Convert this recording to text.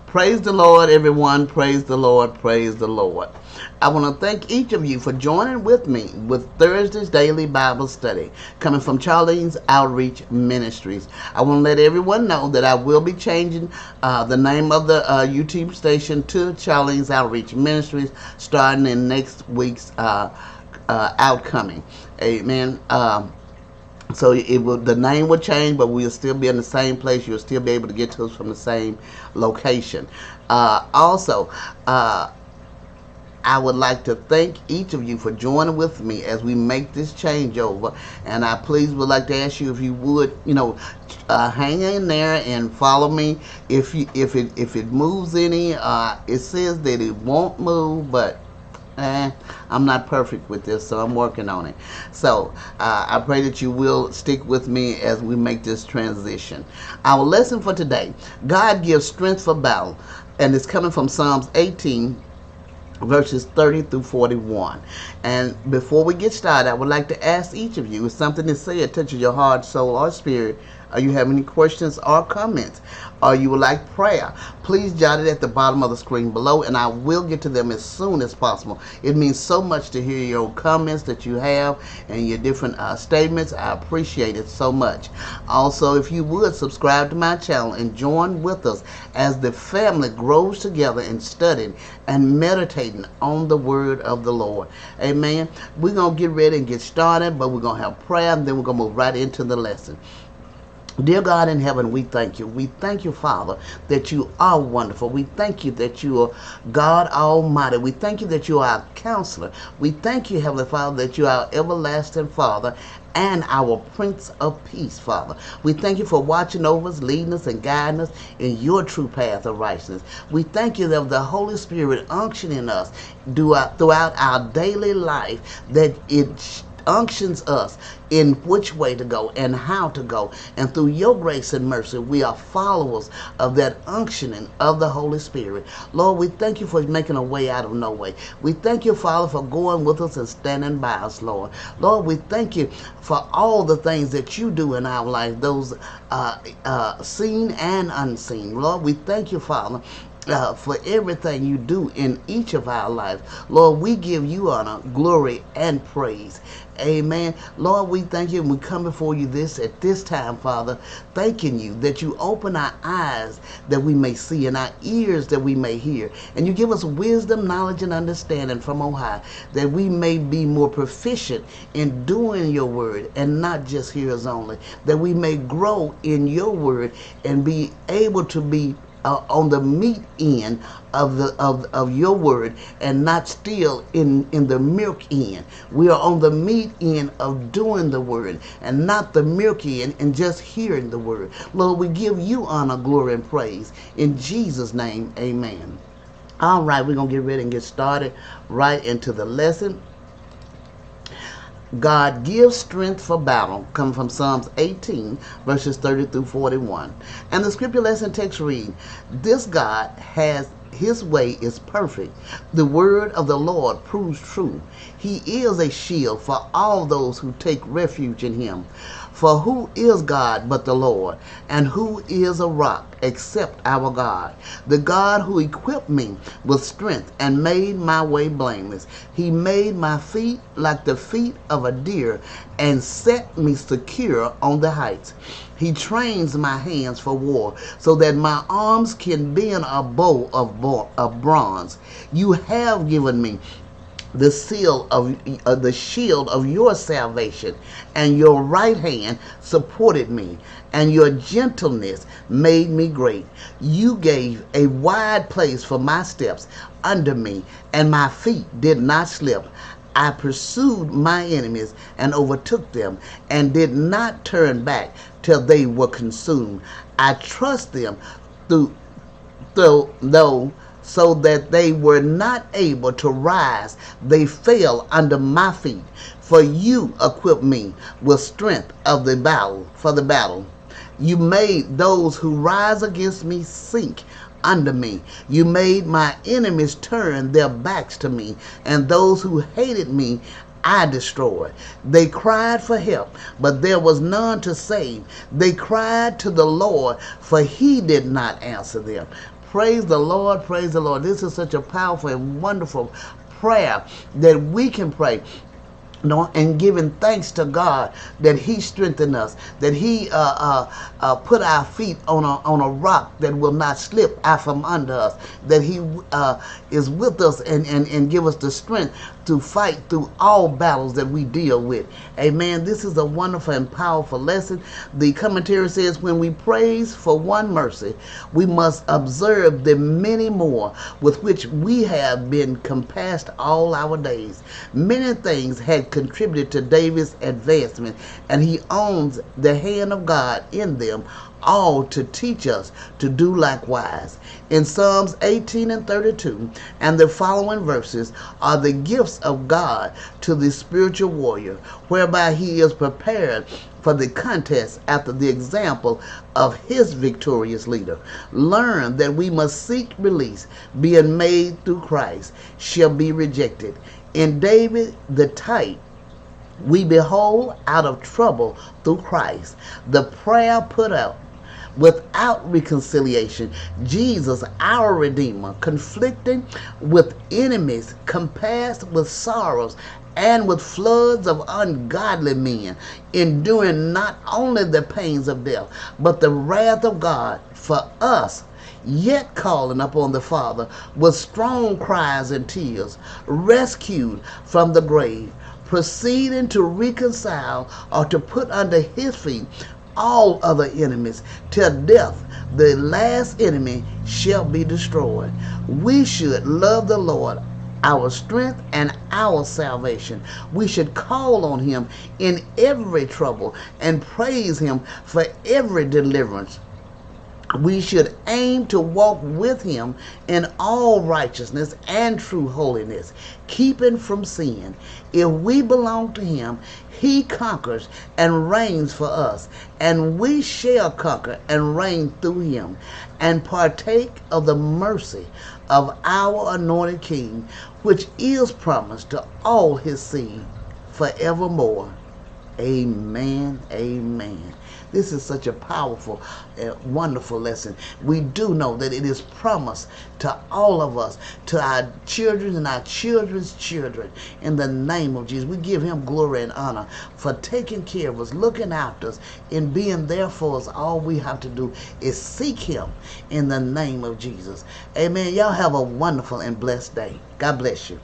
Praise the Lord, everyone. Praise the Lord. Praise the Lord. I want to thank each of you for joining with me with Thursday's Daily Bible Study coming from Charlene's Outreach Ministries. I want to let everyone know that I will be changing the name of the YouTube station to Charlene's Outreach Ministries starting in next week's outcoming. Amen. So the name will change, but we'll still be in the same place. You'll still be able to get to us from the same location. Also, I would like to thank each of you for joining with me as we make this changeover. And I please would like to ask you if you would, hang in there and follow me. If it moves any, it says that it won't move, but I'm not perfect with this, so I'm working on it. So I pray that you will stick with me as we make this transition. Our lesson for today: God gives strength for battle, and it's coming from Psalms 18. Verses 30 through 41. And before we get started, I would like to ask each of you if something is said touches your heart, soul, or spirit, or you have any questions or comments, or you would like prayer, please jot it at the bottom of the screen below, and I will get to them as soon as possible. It means so much to hear your comments that you have and your different statements. I appreciate it so much. Also, if you would subscribe to my channel and join with us as the family grows together in studying and meditating on the word of the Lord. Amen. We're going to get ready and get started, but we're going to have prayer, and then we're going to move right into the lesson. Dear God in heaven, we thank you. We thank you, Father, that you are wonderful. We thank you that you are God Almighty. We thank you that you are our counselor. We thank you, Heavenly Father, that you are our everlasting Father and our Prince of Peace, Father. We thank you for watching over us, leading us, and guiding us in your true path of righteousness. We thank you that the Holy Spirit unctioning us throughout our daily life, that it unctions us in which way to go and how to go. And through your grace and mercy, we are followers of that unctioning of the Holy Spirit. Lord, we thank you for making a way out of no way. We thank you, Father, for going with us and standing by us, Lord. Lord, we thank you for all the things that you do in our life, those seen and unseen. Lord, we thank you, Father, for everything you do in each of our lives. Lord, we give you honor, glory, and praise. Amen. Lord, we thank you, and we come before you at this time, Father, thanking you that you open our eyes that we may see and our ears that we may hear. And you give us wisdom, knowledge, and understanding from on high, that we may be more proficient in doing your word and not just hearers only, that we may grow in your word and be able to be on the meat end of your word, and not still in the milk end. We are on the meat end of doing the word, and not the milk end and just hearing the word. Lord, we give you honor, glory, and praise in Jesus' name. Amen. All right, we're gonna get ready and get started right into the lesson. God gives strength for battle, coming from Psalms 18, verses 30 through 41. And the scripture lesson text read, "This God has his way is perfect. The word of the Lord proves true. He is a shield for all those who take refuge in him. For who is God but the Lord? And who is a rock except our God? The God who equipped me with strength and made my way blameless. He made my feet like the feet of a deer and set me secure on the heights. He trains my hands for war so that my arms can bend a bow of bronze. You have given me the the shield of your salvation, and your right hand supported me, and your gentleness made me great. You gave a wide place for my steps under me, and my feet did not slip. I pursued my enemies and overtook them, and did not turn back till they were consumed. I trust them though so that they were not able to rise. They fell under my feet. For you equipped me with strength for the battle. You made those who rise against me sink under me. You made my enemies turn their backs to me, and those who hated me I destroyed. They cried for help, but there was none to save. They cried to the Lord, for he did not answer them. Praise the Lord, praise the Lord. This is such a powerful and wonderful prayer that we can pray. No, and giving thanks to God that He strengthened us, that He put our feet on a rock that will not slip out from under us, that He is with us and give us the strength to fight through all battles that we deal with. Amen. This is a wonderful and powerful lesson. The commentary says, when we praise for one mercy, we must observe the many more with which we have been compassed all our days. Many things had contributed to David's advancement, and he owns the hand of God in them all to teach us to do likewise. In Psalms 18 and 32 and the following verses are the gifts of God to the spiritual warrior, whereby he is prepared for the contest after the example of his victorious leader. Learn that we must seek release, being made through Christ shall be rejected. In David the type, we behold out of trouble through Christ. The prayer put out without reconciliation, Jesus, our Redeemer, conflicting with enemies, compassed with sorrows and with floods of ungodly men, enduring not only the pains of death, but the wrath of God for us, yet calling upon the Father with strong cries and tears, rescued from the grave, proceeding to reconcile or to put under his feet all other enemies, till death, the last enemy, shall be destroyed. We should love the Lord, our strength and our salvation. We should call on him in every trouble and praise him for every deliverance. We should aim to walk with him in all righteousness and true holiness, keeping from sin. If we belong to him, he conquers and reigns for us, and we shall conquer and reign through him, and partake of the mercy of our anointed King, which is promised to all his seed forevermore. Amen. Amen. This is such a powerful, wonderful lesson. We do know that it is promised to all of us, to our children and our children's children. In the name of Jesus, we give him glory and honor for taking care of us, looking after us, and being there for us. All we have to do is seek him in the name of Jesus. Amen. Y'all have a wonderful and blessed day. God bless you.